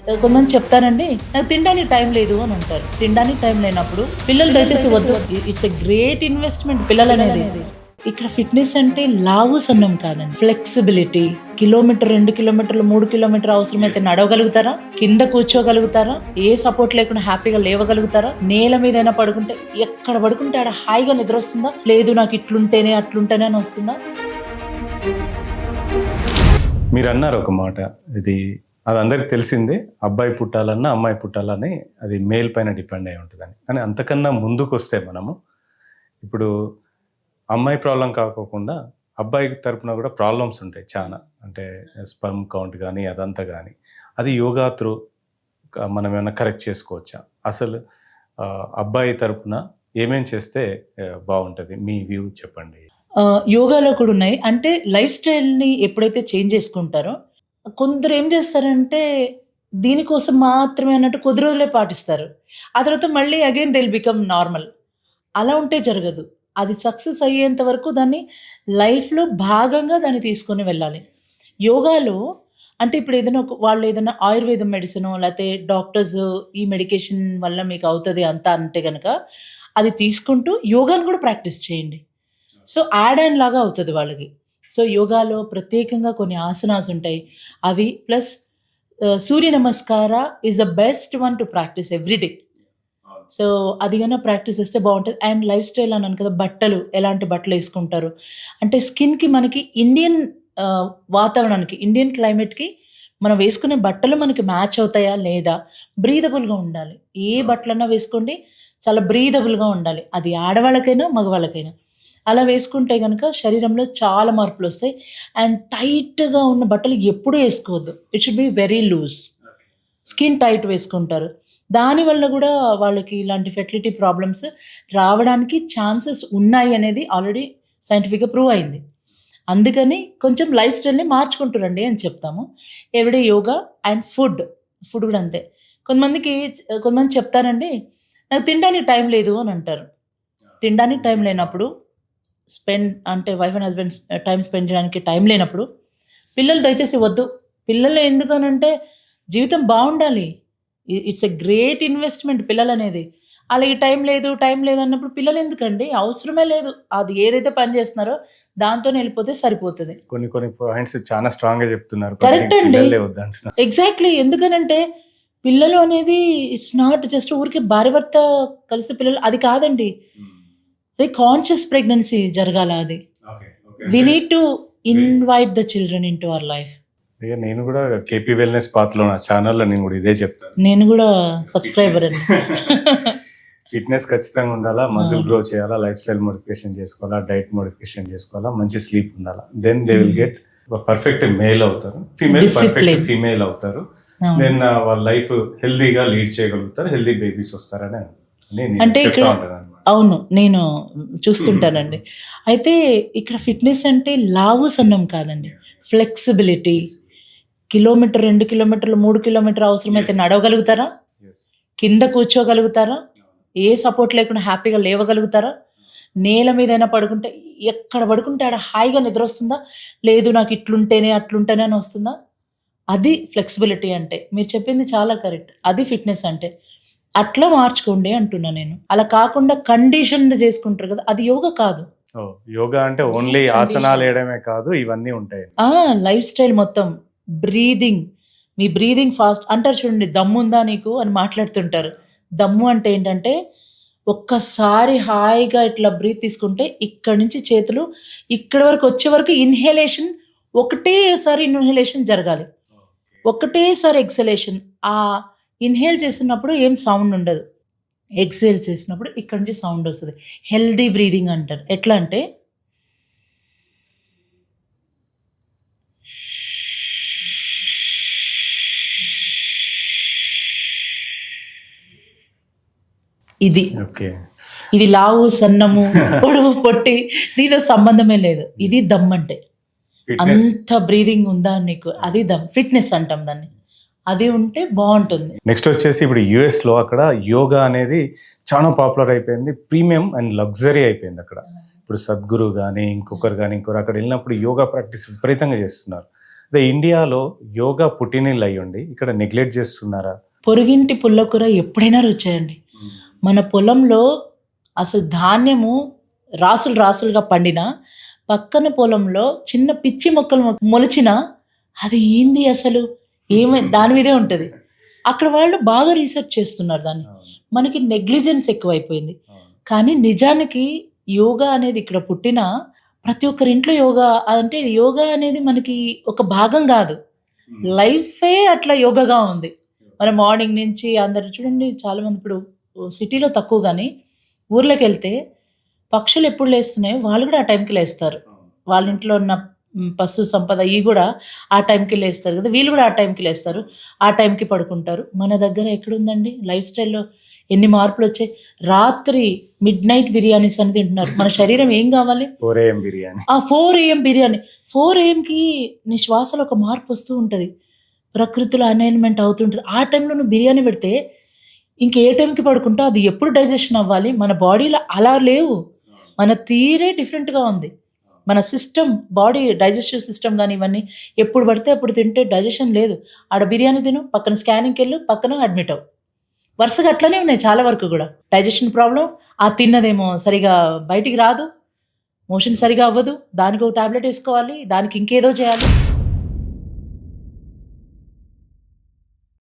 కొంతమంది చెప్తారండి, నాకు తినడానికి టైం లేదు అని అంటారు. తినడానికి టైం లేనప్పుడు పిల్లలు దయచేసి వద్దు. ఇట్స్ ఎ గ్రేట్ ఇన్వెస్ట్మెంట్ పిల్లలు అనేది. ఇక్కడ ఫిట్నెస్ అంటే లావు సన్నం కాదండి, ఫ్లెక్సిబిలిటీ. కిలోమీటర్, 2 కిలోమీటర్లు, 3 కిలోమీటర్ అవసరమైతే నడవగలుగుతారా, కింద కూర్చోగలుగుతారా, ఏ సపోర్ట్ లేకుండా హ్యాపీగా లేవగలుగుతారా, నేల మీదైనా పడుకుంటే ఎక్కడ పడుకుంటే ఆడ హాయిగా నిద్ర వస్తుందా, లేదు నాకు ఇట్లుంటేనే అట్లుంటేనే అని వస్తుందా. మీరు అన్నారు ఒక మాట, అది అందరికి తెలిసిందే, అబ్బాయి పుట్టాలన్నా అమ్మాయి పుట్టాలని అది మేల్ పైన డిపెండ్ అయి ఉంటుందని. కానీ అంతకన్నా ముందుకు వస్తే మనము ఇప్పుడు అమ్మాయి ప్రాబ్లం కాకోకుండా అబ్బాయి తరపున కూడా ప్రాబ్లమ్స్ ఉంటాయి చాలా. అంటే స్పర్మ్ కౌంట్ కానీ అదంతా కానీ అది యోగా త్రూ మనం ఏమైనా కరెక్ట్ చేసుకోవచ్చా? అసలు అబ్బాయి తరపున ఏమేం చేస్తే బాగుంటుంది, మీ వ్యూ చెప్పండి. యోగాలో కూడా ఉన్నాయి. అంటే లైఫ్ స్టైల్ని ఎప్పుడైతే చేంజ్ చేసుకుంటారో, కొందరు ఏం చేస్తారంటే దీనికోసం మాత్రమే అన్నట్టు కొద్ది రోజులే పాటిస్తారు. ఆ తర్వాత మళ్ళీ again they will become normal. అలా ఉంటే జరగదు. అది సక్సెస్ అయ్యేంత వరకు దాన్ని లైఫ్‌లో భాగంగా దాన్ని తీసుకొని వెళ్ళాలి. యోగాలో అంటే ఇప్పుడు ఏదైనా వాళ్ళు ఏదైనా ఆయుర్వేదం మెడిసినో లేతే డాక్టర్స్ ఈ మెడికేషన్ వల్ల మీకు అవుతది అంతా అంటే గనక అది తీసుకుంటూ యోగాను కూడా ప్రాక్టీస్ చేయండి. సో, యాడ్ ఆన్ లాగా అవుతది వాళ్ళకి. సో, యోగాలో ప్రత్యేకంగా కొన్ని ఆసనాస్ ఉంటాయి. అవి ప్లస్ సూర్య నమస్కార is the best one to practice every day. So, అది గన ప్రాక్టీస్ చేస్తే బావుంటది. అండ్ లైఫ్ స్టైల్ అన్నాను కదా! బట్టలు ఎలాంటి బట్టలేసుకుంటారు. అంటే స్కిన్‌కి మనకి ఇండియన్ వాతావరణానికి, ఇండియన్ క్లైమేట్‌కి మనం వేసుకునే బట్టలు మనకి మ్యాచ్ అవుతాయా? లేదా? బ్రీతబుల్‌గా ఉండాలి. ఏ బట్టలన్నా వేసుకోండి. చాలా బ్రీతబుల్‌గా ఉండాలి. అది ఆడవాళ్ళకైనా, మగవాళ్ళకైనా. అలా వేసుకుంటే గనక శరీరంలో చాలా మార్పులొస్తాయి. అండ్ టైట్‌గా ఉన్న బట్టలు ఎప్పుడూ ఏసుకోవద్దు. It should be very loose. Skin tight వేసుకుంటారు. దానివల్ల గూడా వాళ్ళకి ఇలాంటి ఫెర్టిలిటీ ప్రాబ్లమ్స్ రావడానికి ఛాన్సెస్ ఉన్నాయి అనేది ఆల్రెడీ సైంటిఫిక్‌గా ప్రూవ్ అయింది. అందుకని కొంచెం లైఫ్ స్టైల్‌ని మార్చుకుంటురండి అని చెప్తాము. Everyday yoga and food. Food గూడా అంతే. కొంతమంది చెప్తారండి, నాకు తినడానికి టైం లేదు అని అంటారు. తినడానికి టైం లేనప్పుడు అంటే wife and husband time spend చేయడానికి టైం లేనప్పుడు పిల్లలు దయచేసి వద్దు. పిల్లలు ఎందుకనంటే జీవితం బావుండాలి. ఇట్స్ ఎ గ్రేట్ ఇన్వెస్ట్మెంట్ పిల్లలనేది. ఆళ్ళకి టైం లేదు అన్నప్పుడు పిల్లలెందుకండి? అవసరమే లేదు. అది ఏదైతే పని చేస్తున్నారో దాంతోనే ఎళ్ళిపోతే సరిపోతది. కొన్ని పాయింట్స్ చాలా స్ట్రాంగ్‌గా చెప్తున్నారు. కరెక్ట్ అండి. పిల్లలే వద్దంటున్నారు. ఎగ్జాక్ట్‌లీ. ఎందుకనంటే పిల్లలు అనేది ఇట్స్ నాట్ జస్ట్ ఊరికే భార్యాభర్త కలిసి పిల్లలు అది కాదండి. అది కాన్షియస్ ప్రెగ్నెన్సీ జరగాల అది. We need to invite the children into our life. నేను కూడా కేపీ వెల్‌నెస్ పాత్‌లో నా ఛానెల్‌లో నేను కూడా ఇదే చెప్తాను. నేను కూడా సబ్‌స్క్రైబర్ అండి. ఫిట్‌నెస్ ఖచ్చితంగా ఉండాలా, మజిల్ గ్రో చేయాలా, లైఫ్ స్టైల్ మోడిఫికేషన్ చేసుకోవాలా, డైట్ మోడిఫికేషన్ చేసుకోవాలా, మంచి స్లీప్ ఉండాలా. Then they will get perfect male అవుతారు. ఫీమేల్ పర్ఫెక్ట్ ఫీమేల్ అవుతారు. దెన్ వాళ్ళ లైఫ్ హెల్తీగా లీడ్ చేయగలుగుతారు. హెల్తీ బేబీస్ వస్తారని అంటే ఇక్కడ అవును. నేను చూస్తుంటానండి. అయితే ఇక్కడ ఫిట్‌నెస్ అంటే లావు సన్నం కాదండి, ఫ్లెక్సిబిలిటీ. కిలోమీటర్, 2 కిలోమీటర్లు, 3 కిలోమీటర్ అవసరమైతే నడవగలుగుతారా, కింద కూర్చోగలుగుతారా, ఏ సపోర్ట్ లేకుండా హ్యాపీగా లేవగలుగుతారా, నేల మీదైనా పడుకుంటే ఎక్కడ పడుకుంటే ఆడ హాయిగా నిద్ర వస్తుందా, లేదు నాకు ఇట్లుంటేనే అట్లుంటేనే అని వస్తుందా. అది ఫ్లెక్సిబిలిటీ అంటే. మీరు చెప్పింది చాలా కరెక్ట్. అది ఫిట్‌నెస్ అంటే. అట్లా మార్చుకోండి అంటున్నా నేను. అలా కాకుండా కండిషన్డ్ చేసుకుంటారు కదా! అది యోగా కాదు. యోగా అంటే ఓన్లీ ఆసనాలు వేయడమే కాదు, ఇవన్నీ ఉంటాయి. లైఫ్ స్టైల్ మొత్తం. బ్రీదింగ్. మీ బ్రీదింగ్ ఫాస్ట్ అంటారు చూడండి, దమ్ముందా నీకు అని మాట్లాడుతుంటారు. దమ్ము అంటే ఏంటంటే ఒక్కసారి హాయిగా ఇట్లా బ్రీత్ తీసుకుంటే ఇక్కడి నుంచి చేతులు ఇక్కడి వరకు వచ్చే వరకు ఇన్‌హేలేషన్ ఒకటేసారి ఇన్‌హేలేషన్ జరగాలి. ఒకటేసారి ఎక్స్‌హలేషన్. ఇన్‌హేల్ చేస్తున్నప్పుడు ఏం సౌండ్ ఉండదు. ఎక్స్‌హేల్ చేసినప్పుడు ఇక్కడి నుంచి సౌండ్ వస్తది. హెల్తీ బ్రీతింగ్ అంటారు. ఎట్లా అంటే ఇది. ఓకే. ఇది లావు, సన్నము, పొడవు, పొట్టి దీనితో సంబంధమే లేదు. ఇది దమ్ అంటే. అంత బ్రీతింగ్ ఉందా నీకు, అది దమ్. ఫిట్‌నెస్ అంటాం దాన్ని. అది ఉంటే బావుంటుంది. నెక్స్ట్ వచ్చేసి ఇప్పుడు యూఎస్‌లో అక్కడ యోగా అనేది చాలా పాపులర్ అయిపోయింది. ప్రీమియం అండ్ లగ్జరీ అయిపోయింది అక్కడ. ఇప్పుడు సద్గురు గానీ, ఇంకొకరు గానీ, ఇంకొకరు అక్కడ వెళ్ళినప్పుడు యోగా ప్రాక్టీస్ విపరీతంగా చేస్తున్నారు. అదే ఇండియాలో యోగా పుట్టినిల్లు అయ్యుండి ఇక్కడ నెగ్లెక్ట్ చేస్తున్నారా? పొరుగింటి పుల్లకూర ఎప్పుడైనా రుచేయండి. మన పొలంలో అసలు ధాన్యము రాసులు రాసులుగా పండినా, పక్కన పొలంలో చిన్న పిచ్చి మొక్కలు మొలిచినా అది ఏంది అసలు? దాని మీదే ఉంటది. అక్కడ వాళ్ళు బాగా రీసెర్చ్ చేస్తున్నారు దాన్ని. మనకి నెగ్లిజెన్స్ ఎక్కువైపోయింది. కానీ నిజానికి యోగా అనేది ఇక్కడ పుట్టినా ప్రతి ఒక్కరి ఇంట్లో యోగా అంటే యోగా అనేది మనకి ఒక భాగం గాదు. లైఫే అట్లా యోగాగా ఉంది. మన మార్నింగ్ నుంచి అందరూ చూడండి చాలామంది ఇప్పుడు సిటీలో తక్కువ గానీ, ఊర్లోకెళ్తే పక్షులు ఎప్పుడు లేస్తున్నాయో వాళ్ళు గూడా ఆ టైంకి లేస్తారు. వాళ్ళ ఇంట్లో ఉన్న పశు సంపద ఇయి గూడా ఆ టైంకి లేస్తారు గదా! వీళ్ళు గూడా ఆ టైంకి లేస్తారు. ఆ టైంకి పడుకుంటారు. మన దగ్గర ఎక్కడుందండి లైఫ్ స్టైల్‌లో ఎన్ని మార్పులొచ్చాయి. రాత్రి మిడ్‌నైట్ బిర్యానీస్ అని తింటున్నారు. మన శరీరం ఏం గావాలి? 4 AM బిర్యానీ. 4 AM బిర్యానీ. 4 AMకి నీ శ్వాసలో ఒక మార్పొస్తూ ఉంటది. ప్రకృతిలో అలైన్‌మెంట్ అవుతుంటది. ఆ టైంలో నువ్వు బిర్యానీ పెడితే ఇంక ఏ టైంకి పడుకుంటావు? అది ఎప్పుడు డైజెషన్ అవ్వాలి? మన బాడీలో అలా లేవు. మన తీరే డిఫరెంట్‌గా ఉంది. మన సిస్టమ్ బాడీ డైజెస్టివ్ సిస్టమ్ గాని ఇవన్నీ ఎప్పుడు పడితే అప్పుడు తింటే డైజెషన్ లేదు. ఆడ బిర్యానీ తిను, పక్కన స్కానింగ్‌కెళ్ళు, పక్కన అడ్మిట్ అవ్వు. వరుసగా అట్లనే ఉన్నాయి చాలా వరకు గూడా. డైజెషన్ ప్రాబ్లమ్, ఆ తిన్నదేమో సరిగా బయటికి రాదు, మోషన్ సరిగా అవ్వదు, దానికో టాబ్లెట్ ఏసుకోవాలి, దానికి ఇంకేదో చేయాలి.